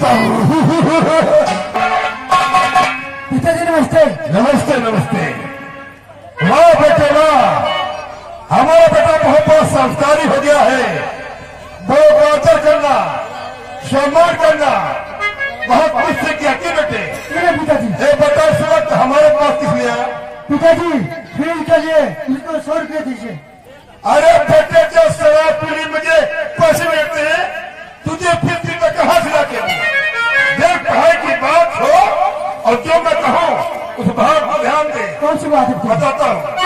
करता हूँ। पिताजी नमस्ते। नमस्ते नमस्ते। वाह बेटे वाह, हमारा बेटा बहुत बहुत संस्कारी हो गया है। बहुत आदर करना, सम्मान करना बहुत कुछ से किया कि बेटे? पिताजी ये बता इस वक्त हमारे पास किस लिए आया? पिताजी फील्ड के लिए मुझको 100 रुपये दीजिए। अरे बेटे, जो शराब पीने मुझे पैसे मिलते हैं, तुझे फिर में कहाँ से लाके दूं? देख, पढ़ाई की बात हो और जो मैं कहूँ उस बात को ध्यान दे। कौन सी बात है? बताता हूँ।